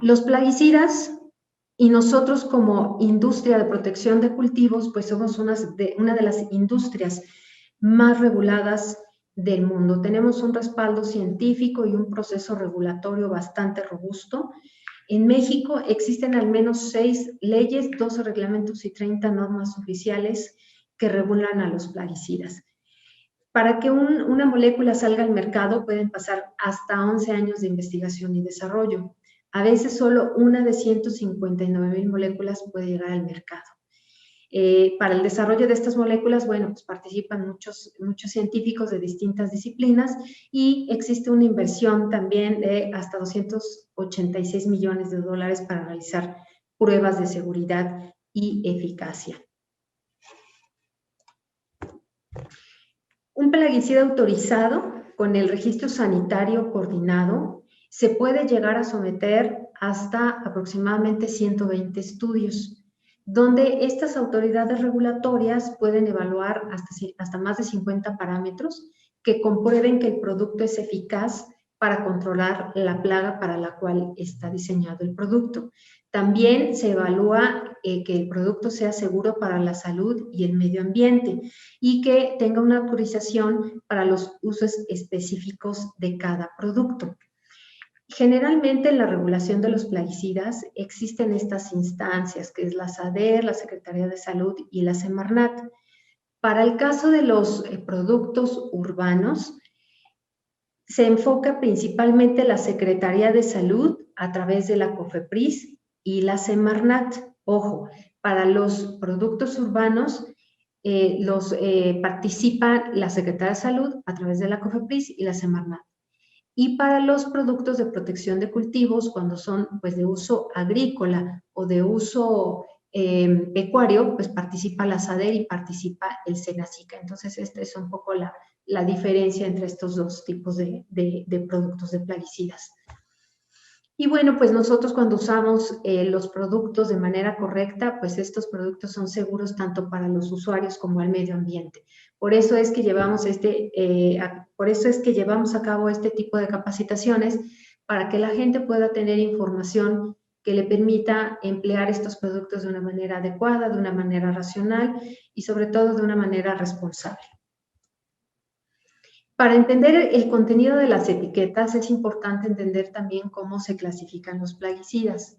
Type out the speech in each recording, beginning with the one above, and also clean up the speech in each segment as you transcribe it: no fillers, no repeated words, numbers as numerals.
Los plaguicidas y nosotros como industria de protección de cultivos, pues somos una de las industrias más reguladas del mundo. Tenemos un respaldo científico y un proceso regulatorio bastante robusto. En México existen al menos 6 leyes, 12 reglamentos y 30 normas oficiales que regulan a los plaguicidas. Para que una molécula salga al mercado pueden pasar hasta 11 años de investigación y desarrollo. A veces solo una de 159,000 moléculas puede llegar al mercado. Para el desarrollo de estas moléculas, bueno, pues participan muchos científicos de distintas disciplinas y existe una inversión también de hasta $286 millones para realizar pruebas de seguridad y eficacia. Un plaguicida autorizado con el registro sanitario coordinado se puede llegar a someter hasta aproximadamente 120 estudios, donde estas autoridades regulatorias pueden evaluar hasta más de 50 parámetros que comprueben que el producto es eficaz para controlar la plaga para la cual está diseñado el producto. También se evalúa que el producto sea seguro para la salud y el medio ambiente y que tenga una autorización para los usos específicos de cada producto. Generalmente en la regulación de los plaguicidas existen estas instancias, que es la SADER, la Secretaría de Salud y la Semarnat. Para el caso de los productos urbanos, se enfoca principalmente la Secretaría de Salud a través de la COFEPRIS y la Semarnat. Ojo, para los productos urbanos participa la Secretaría de Salud a través de la COFEPRIS y la Semarnat. Y para los productos de protección de cultivos, cuando son pues, de uso agrícola o de uso pecuario, pues participa la SADER y participa el SENASICA. Entonces, esta es un poco la diferencia entre estos dos tipos de productos de plaguicidas. Y bueno, pues nosotros cuando usamos los productos de manera correcta, pues estos productos son seguros tanto para los usuarios como al medio ambiente. Por eso es que llevamos a cabo este tipo de capacitaciones para que la gente pueda tener información que le permita emplear estos productos de una manera adecuada, de una manera racional y sobre todo de una manera responsable. Para entender el contenido de las etiquetas es importante entender también cómo se clasifican los plaguicidas.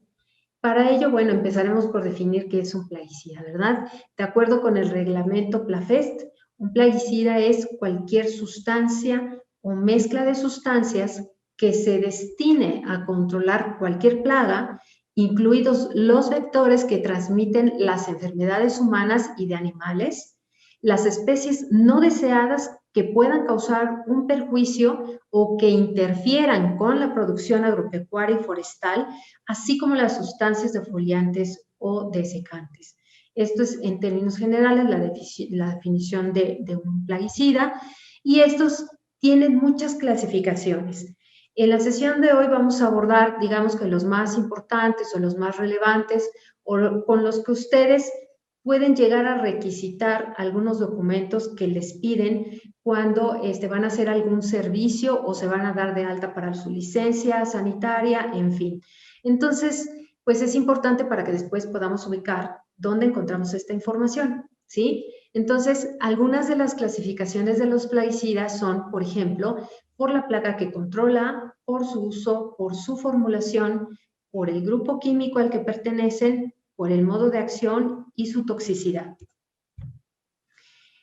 Para ello, bueno, empezaremos por definir qué es un plaguicida, ¿verdad? De acuerdo con el reglamento PLAFEST, un plaguicida es cualquier sustancia o mezcla de sustancias que se destine a controlar cualquier plaga, incluidos los vectores que transmiten las enfermedades humanas y de animales, las especies no deseadas que puedan causar un perjuicio o que interfieran con la producción agropecuaria y forestal, así como las sustancias defoliantes o desecantes. Esto es, en términos generales, la definición de un plaguicida, y estos tienen muchas clasificaciones. En la sesión de hoy vamos a abordar, digamos que los más importantes o los más relevantes, o con los que ustedes pueden llegar a requisitar algunos documentos que les piden cuando van a hacer algún servicio o se van a dar de alta para su licencia sanitaria, en fin. Entonces, pues es importante para que después podamos ubicar dónde encontramos esta información, ¿sí? Entonces, algunas de las clasificaciones de los plaguicidas son, por ejemplo, por la plaga que controla, por su uso, por su formulación, por el grupo químico al que pertenecen, por el modo de acción y su toxicidad.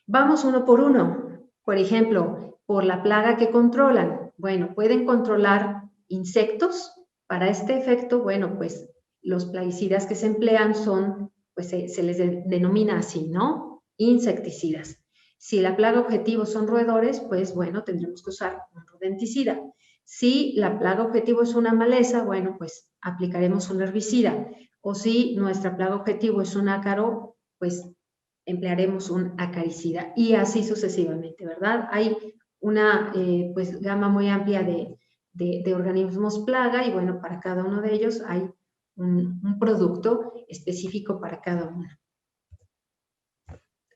Vamos uno por uno. Por ejemplo, por la plaga que controlan. Bueno, pueden controlar insectos. Para este efecto, bueno, pues los plaguicidas que se emplean son, pues se les denomina así, ¿no? Insecticidas. Si la plaga objetivo son roedores, pues bueno, tendremos que usar un rodenticida. Si la plaga objetivo es una maleza, bueno, pues aplicaremos un herbicida. O si nuestra plaga objetivo es un ácaro, pues emplearemos un acaricida y así sucesivamente, ¿verdad? Hay una pues, gama muy amplia de organismos plaga y bueno, para cada uno de ellos hay un producto específico para cada uno.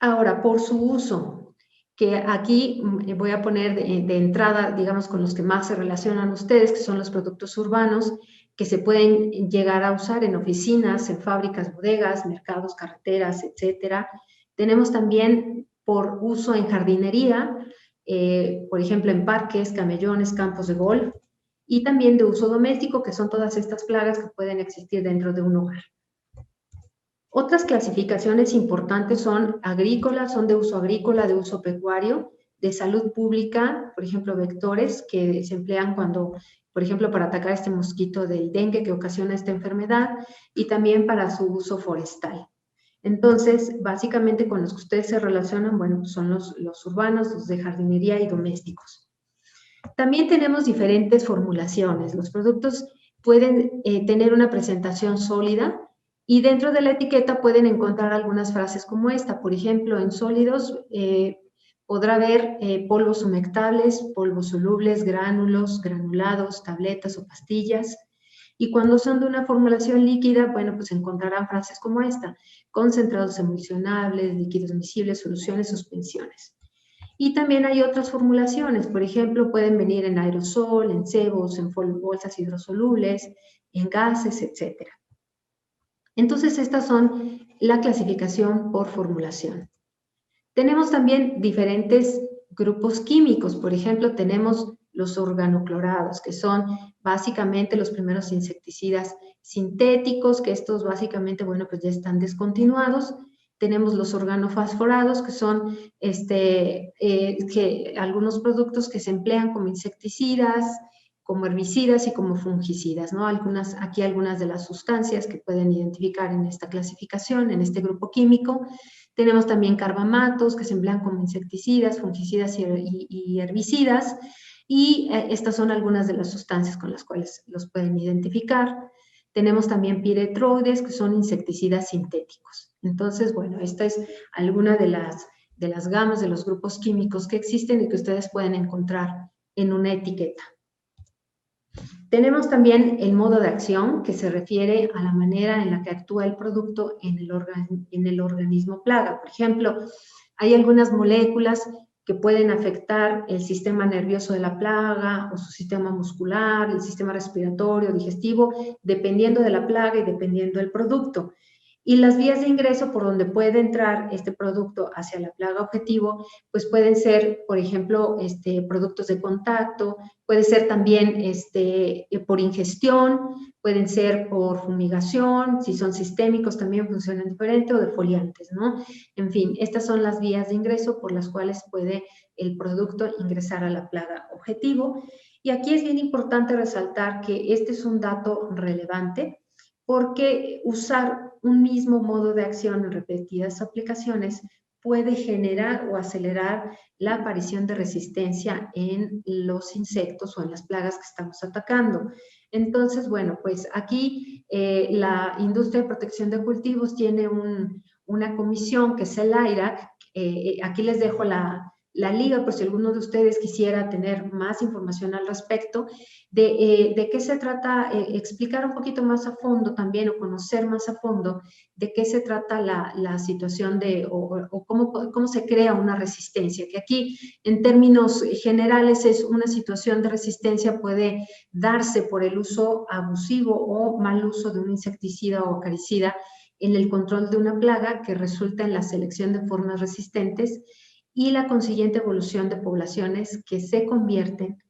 Ahora, por su uso, que aquí voy a poner de entrada, digamos, con los que más se relacionan ustedes, que son los productos urbanos, que se pueden llegar a usar en oficinas, en fábricas, bodegas, mercados, carreteras, etcétera. Tenemos también por uso en jardinería, por ejemplo, en parques, camellones, campos de golf, y también de uso doméstico, que son todas estas plagas que pueden existir dentro de un hogar. Otras clasificaciones importantes son agrícolas, son de uso agrícola, de uso pecuario, de salud pública, por ejemplo, vectores que se emplean cuando, por ejemplo, para atacar este mosquito del dengue que ocasiona esta enfermedad, y también para su uso forestal. Entonces, básicamente con los que ustedes se relacionan, bueno, son los urbanos, los de jardinería y domésticos. También tenemos diferentes formulaciones. Los productos pueden tener una presentación sólida y dentro de la etiqueta pueden encontrar algunas frases como esta. Por ejemplo, en sólidos podrá haber polvos humectables, polvos solubles, gránulos, granulados, tabletas o pastillas. Y cuando son de una formulación líquida, bueno, pues encontrarán frases como esta: concentrados emulsionables, líquidos miscibles, soluciones, suspensiones. Y también hay otras formulaciones, por ejemplo, pueden venir en aerosol, en sebos, en bolsas hidrosolubles, en gases, etc. Entonces, estas son la clasificación por formulación. Tenemos también diferentes grupos químicos, por ejemplo, tenemos los organoclorados, que son básicamente los primeros insecticidas sintéticos, que estos básicamente, bueno, pues ya están descontinuados. Tenemos los organofosforados, que son algunos productos que se emplean como insecticidas, como herbicidas y como fungicidas, ¿no? Aquí algunas de las sustancias que pueden identificar en esta clasificación, en este grupo químico. Tenemos también carbamatos, que se emplean como insecticidas, fungicidas y herbicidas, y estas son algunas de las sustancias con las cuales los pueden identificar. Tenemos también piretroides, que son insecticidas sintéticos. Entonces, bueno, esta es alguna de las gamas de los grupos químicos que existen y que ustedes pueden encontrar en una etiqueta. Tenemos también el modo de acción, que se refiere a la manera en la que actúa el producto en el organismo plaga. Por ejemplo, hay algunas moléculas que pueden afectar el sistema nervioso de la plaga o su sistema muscular, el sistema respiratorio, digestivo, dependiendo de la plaga y dependiendo del producto. Y las vías de ingreso por donde puede entrar este producto hacia la plaga objetivo, pues pueden ser, por ejemplo, productos de contacto, puede ser también por ingestión, pueden ser por fumigación, si son sistémicos también funcionan diferente, o defoliantes, ¿no? En fin, estas son las vías de ingreso por las cuales puede el producto ingresar a la plaga objetivo. Y aquí es bien importante resaltar que este es un dato relevante, porque usar un mismo modo de acción en repetidas aplicaciones puede generar o acelerar la aparición de resistencia en los insectos o en las plagas que estamos atacando. Entonces, bueno, pues aquí la industria de protección de cultivos tiene una comisión que es el AIRAC. Aquí les dejo la liga por si alguno de ustedes quisiera tener más información al respecto de qué se trata, explicar un poquito más a fondo también, o conocer más a fondo de qué se trata la situación o cómo se crea una resistencia, que aquí en términos generales es una situación de resistencia, puede darse por el uso abusivo o mal uso de un insecticida o acaricida en el control de una plaga, que resulta en la selección de formas resistentes y la consiguiente evolución de poblaciones que se convierten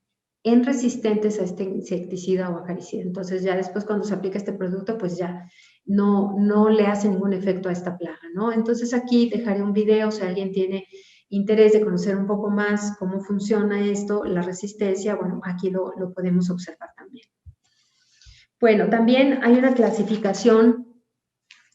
en resistentes a este insecticida o acaricida. Entonces ya después, cuando se aplica este producto, pues ya no le hace ningún efecto a esta plaga, ¿no? Entonces aquí dejaré un video, si alguien tiene interés de conocer un poco más cómo funciona esto, la resistencia, bueno, aquí lo podemos observar también. Bueno, también hay una clasificación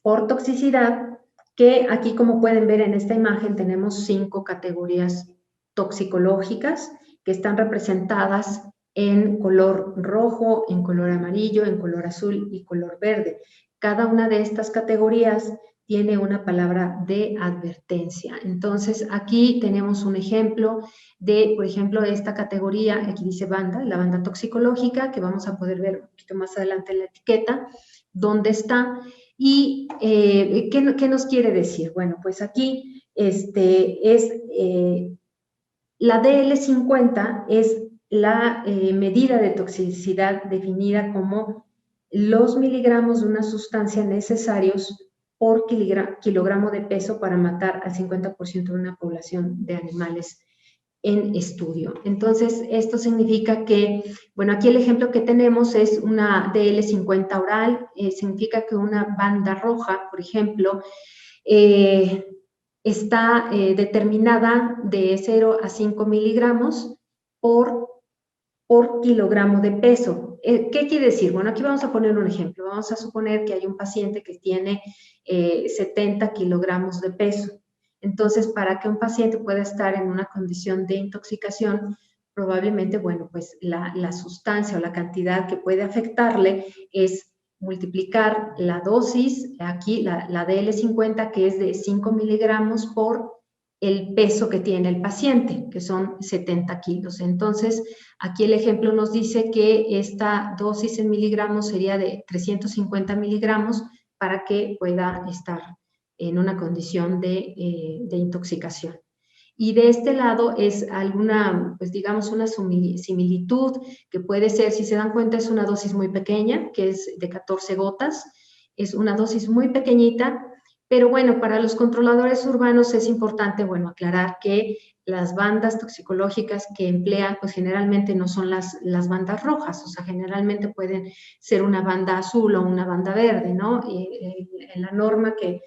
por toxicidad, que aquí, como pueden ver en esta imagen, tenemos 5 categorías toxicológicas que están representadas en color rojo, en color amarillo, en color azul y color verde. Cada una de estas categorías tiene una palabra de advertencia. Entonces, aquí tenemos un ejemplo de, por ejemplo, esta categoría, aquí dice banda, la banda toxicológica, que vamos a poder ver un poquito más adelante en la etiqueta, dónde está. ¿Y qué nos quiere decir? Bueno, pues aquí la DL50 es la medida de toxicidad definida como los miligramos de una sustancia necesarios por kilogramo de peso para matar al 50% de una población de animales en estudio. Entonces, esto significa que, bueno, aquí el ejemplo que tenemos es una DL50 oral, significa que una banda roja, por ejemplo, está determinada de 0 a 5 miligramos por kilogramo de peso. ¿Qué quiere decir? Bueno, aquí vamos a poner un ejemplo. Vamos a suponer que hay un paciente que tiene 70 kilogramos de peso. Entonces, para que un paciente pueda estar en una condición de intoxicación, probablemente, bueno, pues la sustancia o la cantidad que puede afectarle es multiplicar la dosis, aquí la DL50, que es de 5 miligramos por el peso que tiene el paciente, que son 70 kilos. Entonces, aquí el ejemplo nos dice que esta dosis en miligramos sería de 350 miligramos para que pueda estar en una condición de intoxicación. Y de este lado es alguna, pues digamos, una similitud que puede ser, si se dan cuenta, es una dosis muy pequeña, que es de 14 gotas, es una dosis muy pequeñita, pero bueno, para los controladores urbanos es importante, bueno, aclarar que las bandas toxicológicas que emplean, pues generalmente no son las bandas rojas, o sea, generalmente pueden ser una banda azul o una banda verde, ¿no? En la norma que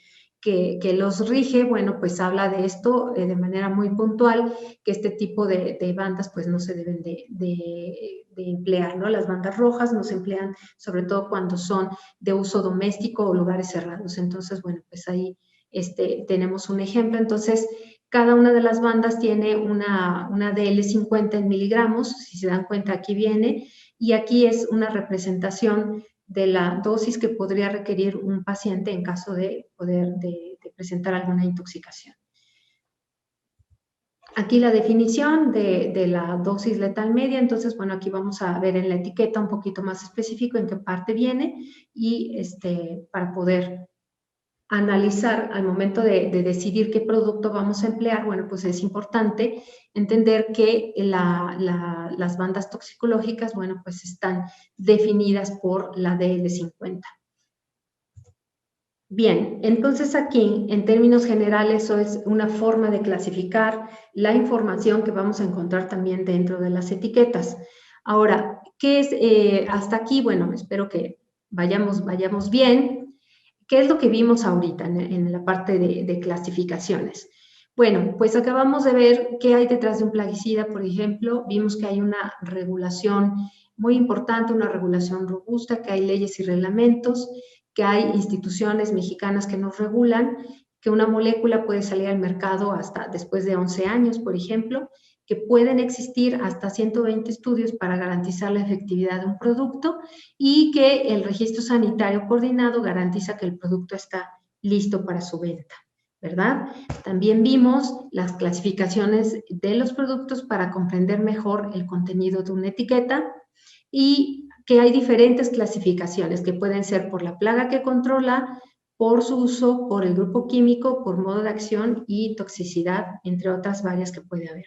los rige, bueno, pues habla de esto de manera muy puntual, que este tipo de bandas pues no se deben de emplear, ¿no? Las bandas rojas no se emplean sobre todo cuando son de uso doméstico o lugares cerrados. Entonces, bueno, pues ahí tenemos un ejemplo. Entonces, cada una de las bandas tiene una DL50 en miligramos, si se dan cuenta aquí viene, y aquí es una representación de la dosis que podría requerir un paciente en caso de presentar alguna intoxicación. Aquí la definición de la dosis letal media, entonces, bueno, aquí vamos a ver en la etiqueta un poquito más específico en qué parte viene y para poder analizar al momento de decidir qué producto vamos a emplear, bueno, pues es importante entender que las bandas toxicológicas, bueno, pues están definidas por la DL50. Bien, entonces aquí, en términos generales, eso es una forma de clasificar la información que vamos a encontrar también dentro de las etiquetas. Ahora, ¿qué es hasta aquí? Bueno, espero que vayamos bien. ¿Qué es lo que vimos ahorita en la parte de clasificaciones? Bueno, pues acabamos de ver qué hay detrás de un plaguicida, por ejemplo. Vimos que hay una regulación muy importante, una regulación robusta, que hay leyes y reglamentos, que hay instituciones mexicanas que nos regulan, que una molécula puede salir al mercado hasta después de 11 años, por ejemplo, que pueden existir hasta 120 estudios para garantizar la efectividad de un producto y que el registro sanitario coordinado garantiza que el producto está listo para su venta, ¿verdad? También vimos las clasificaciones de los productos para comprender mejor el contenido de una etiqueta y que hay diferentes clasificaciones que pueden ser por la plaga que controla, por su uso, por el grupo químico, por modo de acción y toxicidad, entre otras varias que puede haber.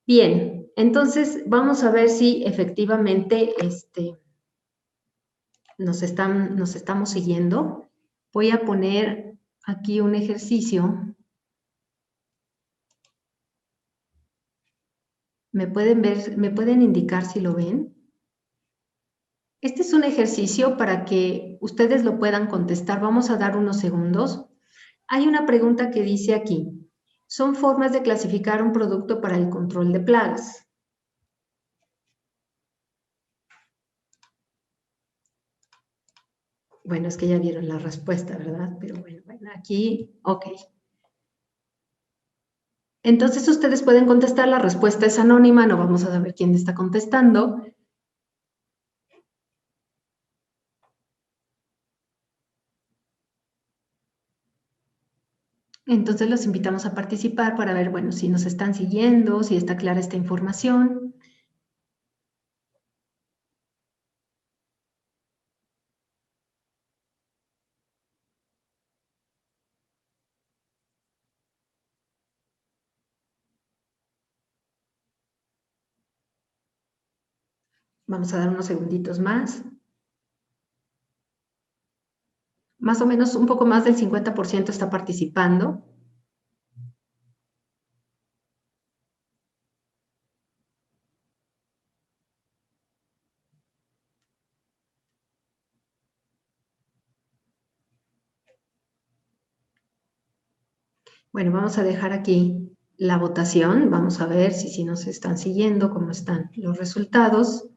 Bien, entonces vamos a ver si efectivamente nos estamos siguiendo. Voy a poner aquí un ejercicio. ¿Me pueden indicar si lo ven? Este es un ejercicio para que ustedes lo puedan contestar. Vamos a dar unos segundos. Hay una pregunta que dice aquí, ¿son formas de clasificar un producto para el control de plagas? Bueno, es que ya vieron la respuesta, ¿verdad? Pero bueno, aquí, ok. Entonces ustedes pueden contestar, la respuesta es anónima, no vamos a saber quién está contestando. Entonces los invitamos a participar para ver, bueno, si nos están siguiendo, si está clara esta información. Vamos a dar unos segunditos más. más o menos un poco más del 50% está participando. Bueno, vamos a dejar aquí la votación. Vamos a ver si nos están siguiendo, cómo están los resultados.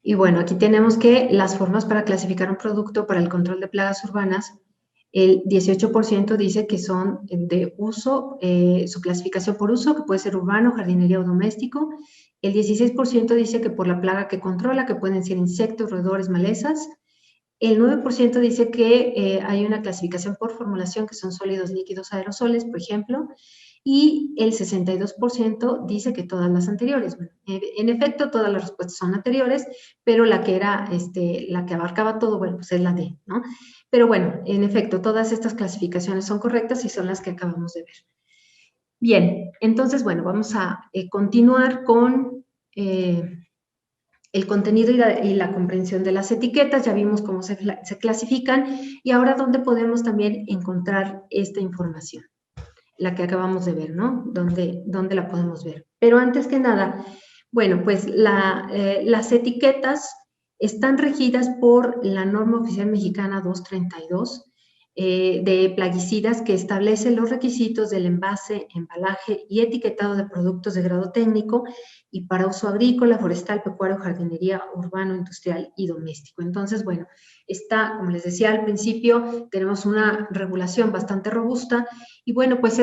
Y bueno, aquí tenemos que las formas para clasificar un producto para el control de plagas urbanas, el 18% dice que son de uso, su clasificación por uso, que puede ser urbano, jardinería o doméstico. El 16% dice que por la plaga que controla, que pueden ser insectos, roedores, malezas. El 9% dice que hay una clasificación por formulación, que son sólidos, líquidos, aerosoles, por ejemplo, y el 62% dice que todas las anteriores. Bueno, en efecto, todas las respuestas son anteriores, pero la que era, la que abarcaba todo, bueno, pues es la D, ¿no? Pero bueno, en efecto, todas estas clasificaciones son correctas y son las que acabamos de ver. Bien, entonces, bueno, vamos a continuar con el contenido y la comprensión de las etiquetas. Ya vimos cómo se clasifican y ahora dónde podemos también encontrar esta información, la que acabamos de ver, ¿no? ¿Dónde la podemos ver? Pero antes que nada, bueno, pues las etiquetas están regidas por la norma oficial mexicana 232 de plaguicidas, que establece los requisitos del envase, embalaje y etiquetado de productos de grado técnico y para uso agrícola, forestal, pecuario, jardinería, urbano, industrial y doméstico. Entonces, bueno, está, como les decía al principio, tenemos una regulación bastante robusta y bueno, pues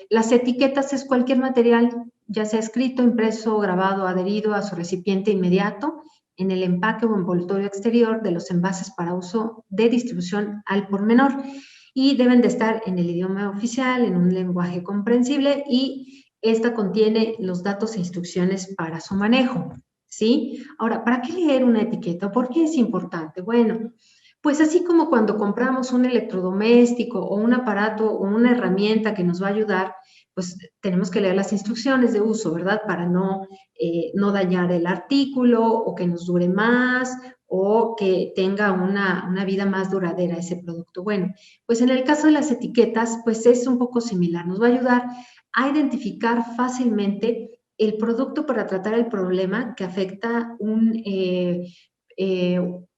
las etiquetas es cualquier material, ya sea escrito, impreso, grabado, adherido a su recipiente inmediato, en el empaque o envoltorio exterior de los envases para uso de distribución al por menor, y deben de estar en el idioma oficial, en un lenguaje comprensible, y esta contiene los datos e instrucciones para su manejo, ¿sí? Ahora, ¿para qué leer una etiqueta? ¿Por qué es importante? Bueno, pues así como cuando compramos un electrodoméstico o un aparato o una herramienta que nos va a ayudar, pues tenemos que leer las instrucciones de uso, ¿verdad? Para no dañar el artículo o que nos dure más o que tenga una vida más duradera ese producto. Bueno, pues en el caso de las etiquetas, pues es un poco similar. Nos va a ayudar a identificar fácilmente el producto para tratar el problema que afecta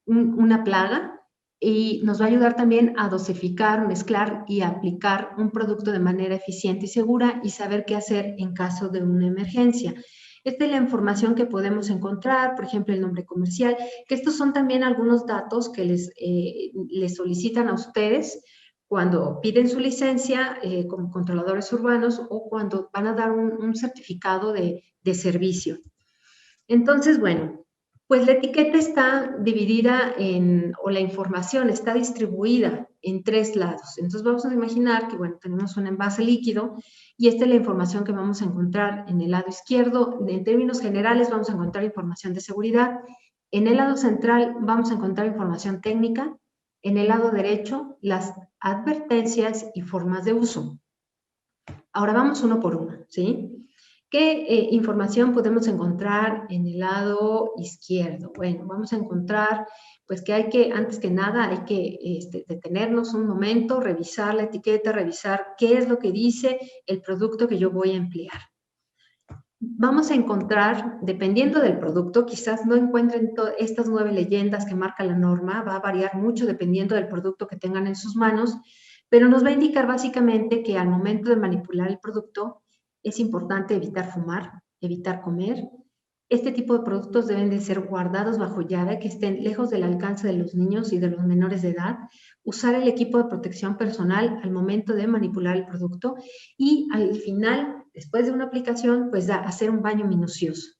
una plaga, y nos va a ayudar también a dosificar, mezclar y aplicar un producto de manera eficiente y segura y saber qué hacer en caso de una emergencia. Esta es la información que podemos encontrar, por ejemplo, el nombre comercial, que estos son también algunos datos que les solicitan a ustedes cuando piden su licencia como controladores urbanos o cuando van a dar un certificado de servicio. Entonces, bueno, pues la etiqueta está dividida o la información está distribuida en 3 lados. Entonces vamos a imaginar que, bueno, tenemos un envase líquido y esta es la información que vamos a encontrar en el lado izquierdo. En términos generales vamos a encontrar información de seguridad. En el lado central vamos a encontrar información técnica. En el lado derecho, las advertencias y formas de uso. Ahora vamos uno por uno, ¿sí? ¿Qué información podemos encontrar en el lado izquierdo? Bueno, vamos a encontrar, pues que antes que nada, hay que detenernos un momento, revisar la etiqueta, revisar qué es lo que dice el producto que yo voy a emplear. Vamos a encontrar, dependiendo del producto, quizás no encuentren estas 9 leyendas que marca la norma, va a variar mucho dependiendo del producto que tengan en sus manos, pero nos va a indicar básicamente que al momento de manipular el producto es importante evitar fumar, evitar comer. Este tipo de productos deben de ser guardados bajo llave, que estén lejos del alcance de los niños y de los menores de edad, usar el equipo de protección personal al momento de manipular el producto y al final, después de una aplicación, pues hacer un baño minucioso.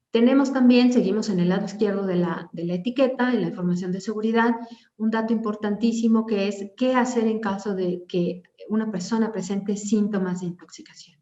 Tenemos también, seguimos en el lado izquierdo de la etiqueta, en la información de seguridad, un dato importantísimo que es qué hacer en caso de que una persona presente síntomas de intoxicación.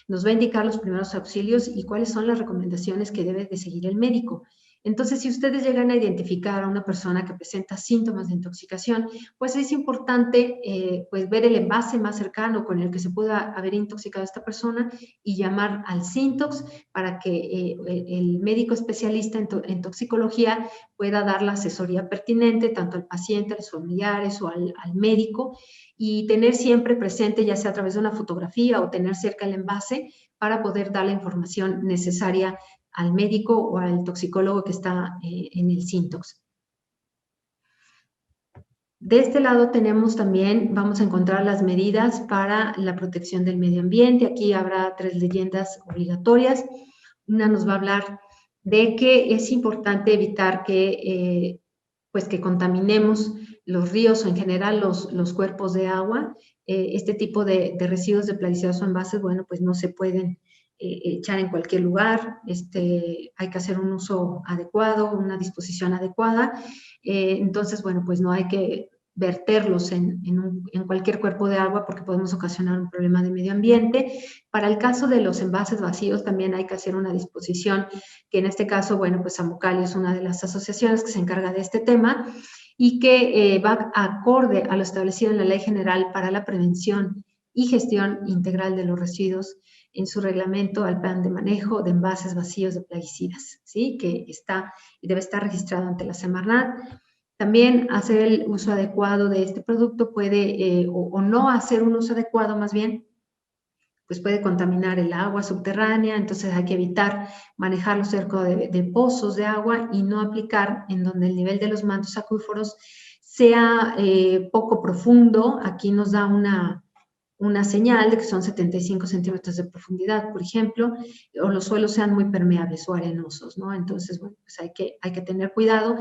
Nos va a indicar los primeros auxilios y cuáles son las recomendaciones que debe de seguir el médico. Entonces, si ustedes llegan a identificar a una persona que presenta síntomas de intoxicación, pues es importante pues ver el envase más cercano con el que se pueda haber intoxicado a esta persona y llamar al Sintox para que el médico especialista en toxicología pueda dar la asesoría pertinente tanto al paciente, a los familiares o al médico, y tener siempre presente, ya sea a través de una fotografía o tener cerca el envase, para poder dar la información necesaria al médico o al toxicólogo que está en el Sintox. De este lado tenemos también, vamos a encontrar las medidas para la protección del medio ambiente. Aquí habrá 3 leyendas obligatorias. Una nos va a hablar de que es importante evitar que, pues que contaminemos los ríos o en general los cuerpos de agua. Este tipo de residuos de plaguicidas o envases, bueno, pues no se pueden echar en cualquier lugar. Hay que hacer un uso adecuado, una disposición adecuada. Entonces, bueno, pues no hay que verterlos en cualquier cuerpo de agua porque podemos ocasionar un problema de medio ambiente. Para el caso de los envases vacíos también hay que hacer una disposición, que en este caso, bueno, pues Amocal es una de las asociaciones que se encarga de este tema y que va acorde a lo establecido en la Ley General para la Prevención y Gestión Integral de los Residuos en su reglamento al plan de manejo de envases vacíos de plaguicidas, ¿sí? Que está y debe estar registrado ante la Semarnat. También hacer el uso adecuado de este producto puede, o no hacer un uso adecuado más bien, pues puede contaminar el agua subterránea, entonces hay que evitar manejarlo cerca de pozos de agua y no aplicar en donde el nivel de los mantos acuíferos sea poco profundo. Aquí nos da una señal de que son 75 centímetros de profundidad, por ejemplo, o los suelos sean muy permeables o arenosos, ¿no? Entonces, bueno, pues hay que tener cuidado.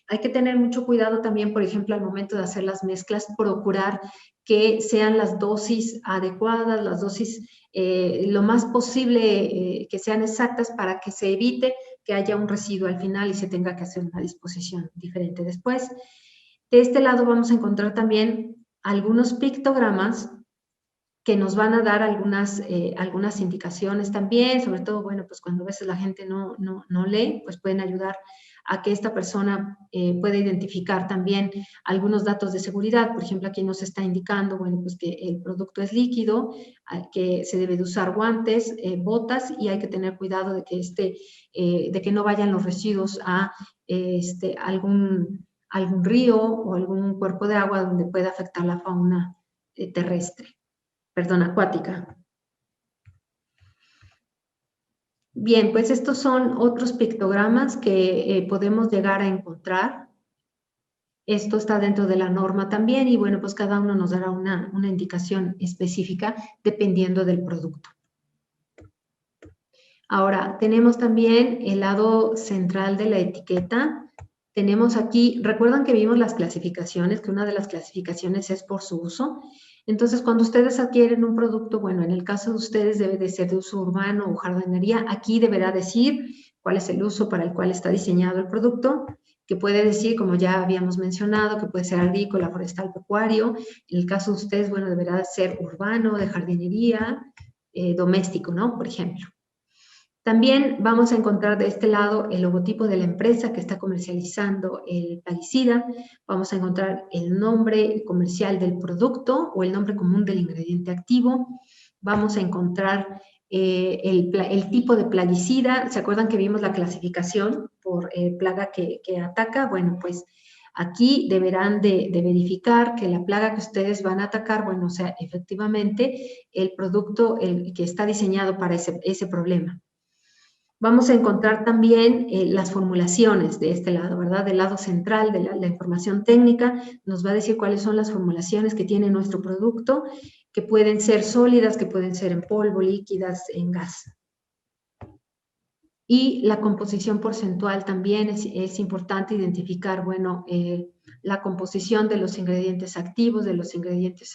Hay que tener mucho cuidado también, por ejemplo, al momento de hacer las mezclas, procurar que sean las dosis adecuadas, las dosis lo más posible que sean exactas para que se evite que haya un residuo al final y se tenga que hacer una disposición diferente después. De este lado vamos a encontrar también algunos pictogramas que nos van a dar algunas indicaciones también, sobre todo, bueno, pues cuando a veces la gente no lee, pues pueden ayudar a que esta persona pueda identificar también algunos datos de seguridad. Por ejemplo, aquí nos está indicando, bueno, pues que el producto es líquido, que se debe de usar guantes, botas, y hay que tener cuidado de que no vayan los residuos a algún río o algún cuerpo de agua donde pueda afectar la fauna terrestre. Perdón, acuática. Bien, pues estos son otros pictogramas que podemos llegar a encontrar. Esto está dentro de la norma también y bueno, pues cada uno nos dará una indicación específica dependiendo del producto. Ahora, tenemos también el lado central de la etiqueta. Tenemos aquí, recuerdan que vimos las clasificaciones, que una de las clasificaciones es por su uso. Entonces, cuando ustedes adquieren un producto, bueno, en el caso de ustedes debe de ser de uso urbano o jardinería, aquí deberá decir cuál es el uso para el cual está diseñado el producto, que puede decir, como ya habíamos mencionado, que puede ser agrícola, forestal, pecuario. En el caso de ustedes, bueno, deberá ser urbano, de jardinería, doméstico, ¿no? Por ejemplo. También vamos a encontrar de este lado el logotipo de la empresa que está comercializando el plaguicida. Vamos a encontrar el nombre comercial del producto o el nombre común del ingrediente activo. Vamos a encontrar el tipo de plaguicida. ¿Se acuerdan que vimos la clasificación por plaga que ataca? Bueno, pues aquí deberán de verificar que la plaga que ustedes van a atacar, bueno, o sea, efectivamente el producto que está diseñado para ese problema. Vamos a encontrar también las formulaciones de este lado, ¿verdad? Del lado central de la información técnica nos va a decir cuáles son las formulaciones que tiene nuestro producto, que pueden ser sólidas, que pueden ser en polvo, líquidas, en gas. Y la composición porcentual también es importante identificar, bueno, la composición de los ingredientes activos, de los ingredientes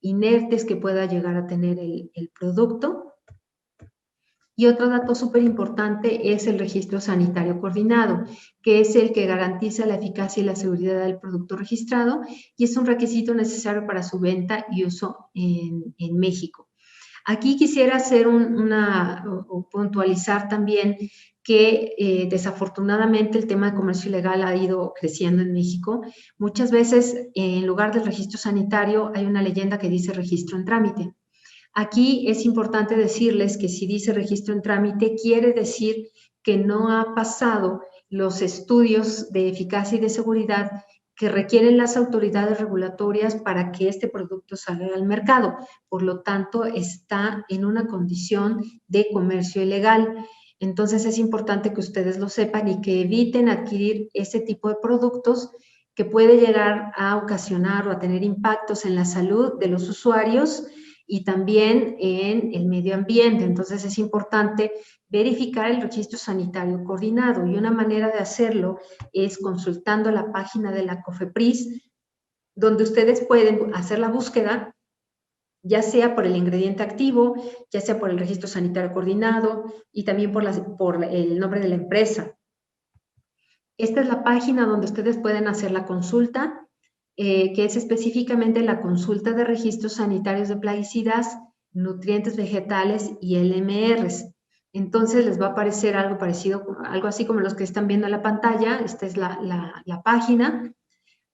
inertes que pueda llegar a tener el producto. Y otro dato súper importante es el registro sanitario coordinado, que es el que garantiza la eficacia y la seguridad del producto registrado y es un requisito necesario para su venta y uso en México. Aquí quisiera hacer o puntualizar también que desafortunadamente el tema de comercio ilegal ha ido creciendo en México. Muchas veces en lugar del registro sanitario hay una leyenda que dice registro en trámite. Aquí es importante decirles que si dice registro en trámite, quiere decir que no ha pasado los estudios de eficacia y de seguridad que requieren las autoridades regulatorias para que este producto salga al mercado. Por lo tanto, está en una condición de comercio ilegal. Entonces, es importante que ustedes lo sepan y que eviten adquirir ese tipo de productos que puede llegar a ocasionar o a tener impactos en la salud de los usuarios y también en el medio ambiente. Entonces, es importante verificar el registro sanitario coordinado y una manera de hacerlo es consultando la página de la COFEPRIS, donde ustedes pueden hacer la búsqueda, ya sea por el ingrediente activo, ya sea por el registro sanitario coordinado y también por el nombre de la empresa. Esta es la página donde ustedes pueden hacer la consulta, que es específicamente la consulta de registros sanitarios de plaguicidas, nutrientes vegetales y LMRs. Entonces les va a aparecer algo parecido, algo así como los que están viendo en la pantalla. Esta es la página.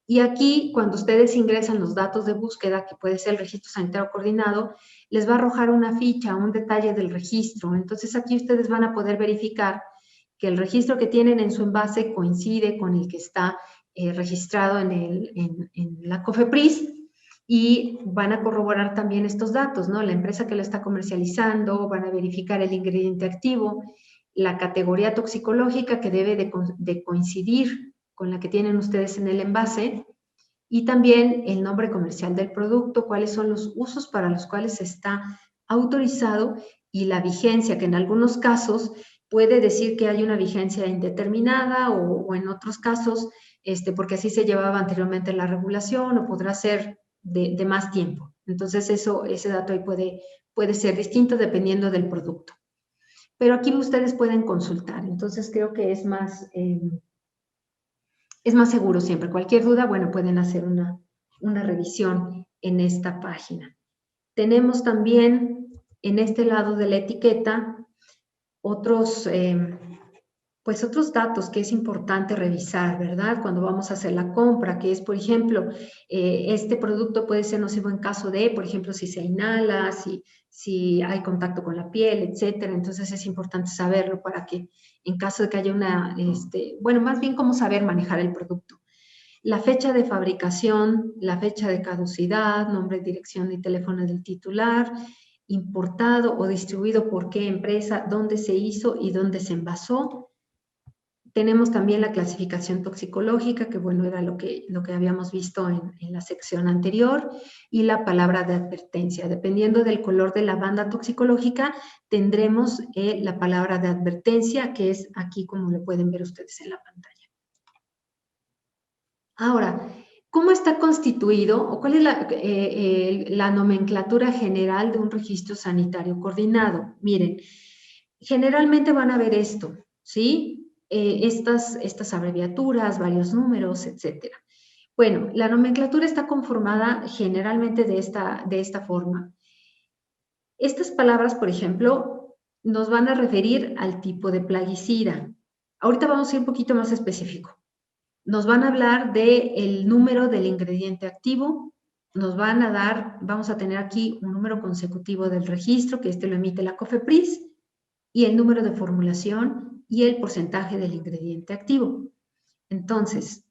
Y aquí, cuando ustedes ingresan los datos de búsqueda, que puede ser el registro sanitario coordinado, les va a arrojar una ficha, un detalle del registro. Entonces aquí ustedes van a poder verificar que el registro que tienen en su envase coincide con el que está registrado en la COFEPRIS y van a corroborar también estos datos, ¿no? La empresa que lo está comercializando, van a verificar el ingrediente activo, la categoría toxicológica que debe de coincidir con la que tienen ustedes en el envase y también el nombre comercial del producto, cuáles son los usos para los cuales está autorizado y la vigencia, que en algunos casos puede decir que hay una vigencia indeterminada o en otros casos, porque así se llevaba anteriormente la regulación o podrá ser de más tiempo. Entonces ese dato ahí puede ser distinto dependiendo del producto. Pero aquí ustedes pueden consultar, entonces creo que es más seguro siempre. Cualquier duda, bueno, pueden hacer una revisión en esta página. Tenemos también en este lado de la etiqueta otros datos que es importante revisar, ¿verdad? Cuando vamos a hacer la compra, que es, por ejemplo, este producto puede ser nocivo en caso de, por ejemplo, si se inhala, si hay contacto con la piel, etcétera. Entonces es importante saberlo para que en caso de que haya más bien cómo saber manejar el producto. La fecha de fabricación, la fecha de caducidad, nombre, dirección y teléfono del titular, importado o distribuido por qué empresa, dónde se hizo y dónde se envasó. Tenemos también la clasificación toxicológica, que bueno, era lo que habíamos visto en la sección anterior, y la palabra de advertencia. Dependiendo del color de la banda toxicológica, tendremos la palabra de advertencia, que es aquí como lo pueden ver ustedes en la pantalla. Ahora, ¿cómo está constituido o cuál es la nomenclatura general de un registro sanitario coordinado? Miren, generalmente van a ver esto, ¿sí? Estas abreviaturas, varios números, etcétera. Bueno, la nomenclatura está conformada generalmente de esta forma. Estas palabras, por ejemplo, nos van a referir al tipo de plaguicida. Ahorita vamos a ir un poquito más específico. Nos van a hablar del número del ingrediente activo, vamos a tener aquí un número consecutivo del registro, que lo emite la COFEPRIS, y el número de formulación y el porcentaje del ingrediente activo. Entonces,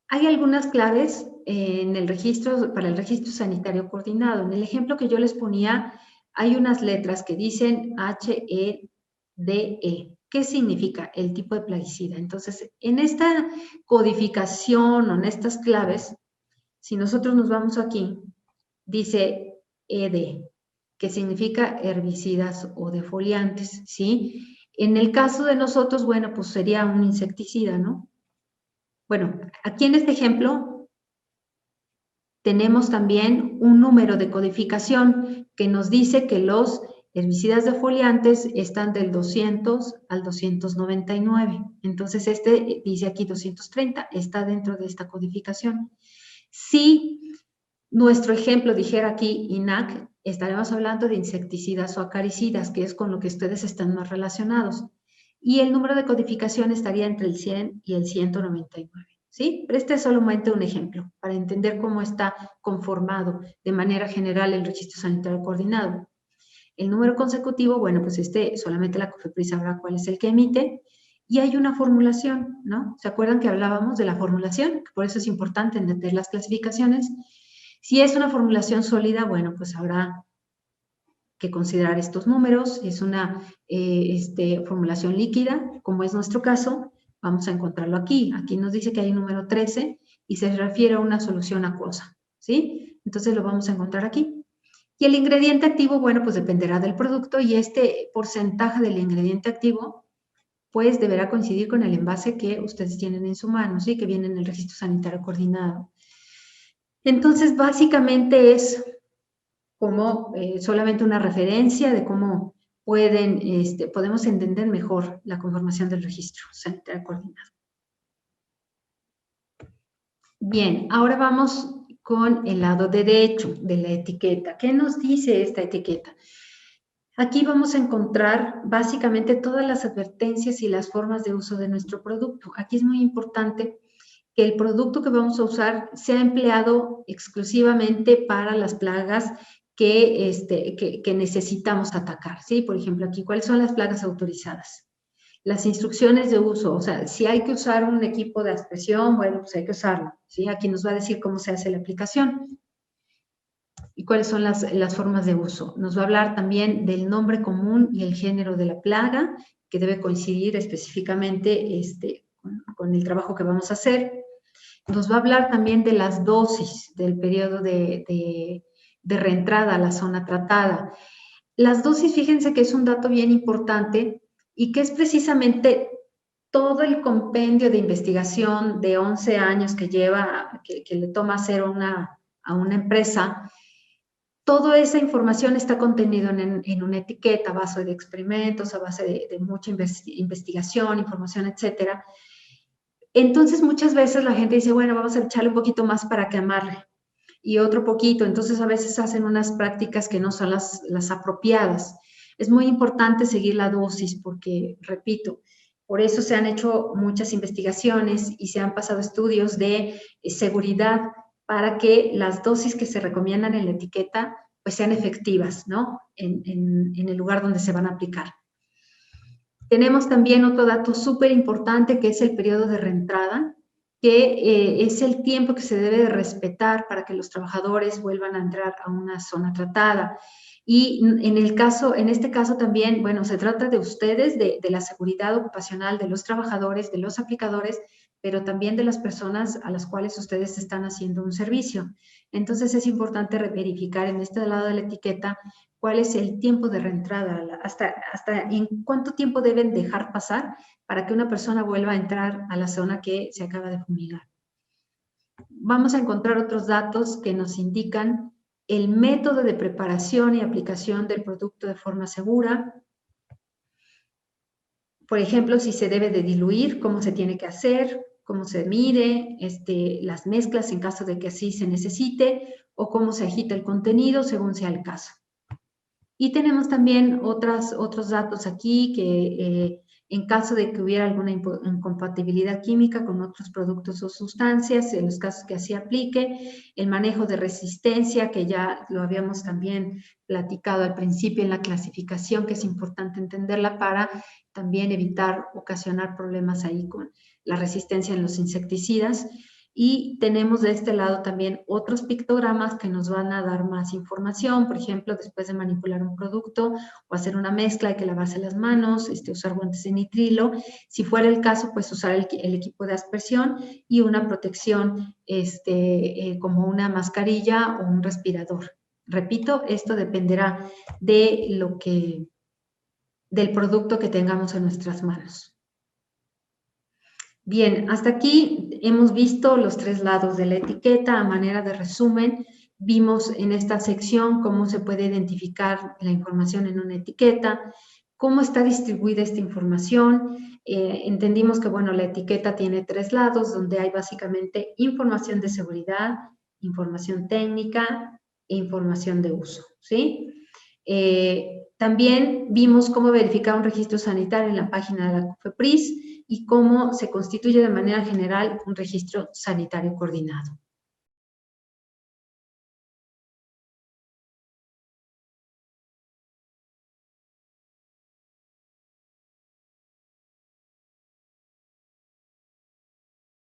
hay algunas claves para el registro sanitario coordinado. En el ejemplo que yo les ponía, hay unas letras que dicen HEDE. ¿Qué significa el tipo de plaguicida? Entonces, en esta codificación o en estas claves, si nosotros nos vamos aquí, dice ED, que significa herbicidas o defoliantes, ¿sí? En el caso de nosotros, bueno, pues sería un insecticida, ¿no? Bueno, aquí en este ejemplo tenemos también un número de codificación que nos dice que los herbicidas defoliantes están del 200 al 299. Entonces, dice aquí 230, está dentro de esta codificación. Si nuestro ejemplo dijera aquí INAC, estaremos hablando de insecticidas o acaricidas, que es con lo que ustedes están más relacionados. Y el número de codificación estaría entre el 100 y el 199. ¿Sí? Pero este es solamente un ejemplo para entender cómo está conformado de manera general el registro sanitario coordinado. El número consecutivo, bueno, pues solamente la COFEPRIS sabrá cuál es el que emite, y hay una formulación, ¿no? ¿Se acuerdan que hablábamos de la formulación? Por eso es importante entender las clasificaciones. Si es una formulación sólida, bueno, pues habrá que considerar estos números. Es una formulación líquida, como es nuestro caso, vamos a encontrarlo aquí. Aquí nos dice que hay un número 13 y se refiere a una solución acuosa, ¿sí? Entonces lo vamos a encontrar aquí. Y el ingrediente activo, bueno, pues dependerá del producto, y este porcentaje del ingrediente activo pues deberá coincidir con el envase que ustedes tienen en su mano, ¿sí? Que viene en el registro sanitario coordinado. Entonces, básicamente es como solamente una referencia de cómo podemos entender mejor la conformación del registro sanitario coordinado. Bien, ahora vamos con el lado derecho de la etiqueta. ¿Qué nos dice esta etiqueta? Aquí vamos a encontrar básicamente todas las advertencias y las formas de uso de nuestro producto. Aquí es muy importante que el producto que vamos a usar sea empleado exclusivamente para las plagas que necesitamos atacar, ¿sí? Por ejemplo, aquí, ¿cuáles son las plagas autorizadas? Las instrucciones de uso, o sea, si hay que usar un equipo de aspersión, bueno, pues hay que usarlo, ¿sí? Aquí nos va a decir cómo se hace la aplicación y cuáles son las formas de uso. Nos va a hablar también del nombre común y el género de la plaga, que debe coincidir específicamente con el trabajo que vamos a hacer. Nos va a hablar también de las dosis del periodo de reentrada a la zona tratada. Las dosis, fíjense que es un dato bien importante y que es precisamente todo el compendio de investigación de 11 años que le toma hacer a una empresa. Toda esa información está contenida en una etiqueta a base de experimentos, a base de mucha investigación, información, etcétera. Entonces, muchas veces la gente dice, bueno, vamos a echarle un poquito más para quemarle y otro poquito. Entonces, a veces hacen unas prácticas que no son las apropiadas. Es muy importante seguir la dosis porque, repito, por eso se han hecho muchas investigaciones y se han pasado estudios de seguridad para que las dosis que se recomiendan en la etiqueta pues sean efectivas, ¿no? En el lugar donde se van a aplicar. Tenemos también otro dato súper importante que es el periodo de reentrada, que es el tiempo que se debe de respetar para que los trabajadores vuelvan a entrar a una zona tratada. Y en este caso también, bueno, se trata de ustedes, de la seguridad ocupacional de los trabajadores, de los aplicadores, pero también de las personas a las cuales ustedes están haciendo un servicio. Entonces es importante verificar en este lado de la etiqueta cuál es el tiempo de reentrada, hasta en cuánto tiempo deben dejar pasar para que una persona vuelva a entrar a la zona que se acaba de fumigar. Vamos a encontrar otros datos que nos indican el método de preparación y aplicación del producto de forma segura. Por ejemplo, si se debe de diluir, cómo se tiene que hacer, cómo se mide, las mezclas en caso de que así se necesite, o cómo se agita el contenido según sea el caso. Y tenemos también otros datos aquí que en caso de que hubiera alguna incompatibilidad química con otros productos o sustancias, en los casos que así aplique, el manejo de resistencia, que ya lo habíamos también platicado al principio en la clasificación, que es importante entenderla para también evitar ocasionar problemas ahí con la resistencia en los insecticidas. Y tenemos de este lado también otros pictogramas que nos van a dar más información. Por ejemplo, después de manipular un producto o hacer una mezcla, hay que lavarse las manos, usar guantes de nitrilo. Si fuera el caso, pues usar el equipo de aspersión y una protección como una mascarilla o un respirador. Repito, esto dependerá del producto que tengamos en nuestras manos. Bien, hasta aquí hemos visto los tres lados de la etiqueta. A manera de resumen, vimos en esta sección cómo se puede identificar la información en una etiqueta, cómo está distribuida esta información. Entendimos que, bueno, la etiqueta tiene tres lados, donde hay básicamente información de seguridad, información técnica, e información de uso, ¿sí? También vimos cómo verificar un registro sanitario en la página de la COFEPRIS y cómo se constituye de manera general un registro sanitario coordinado.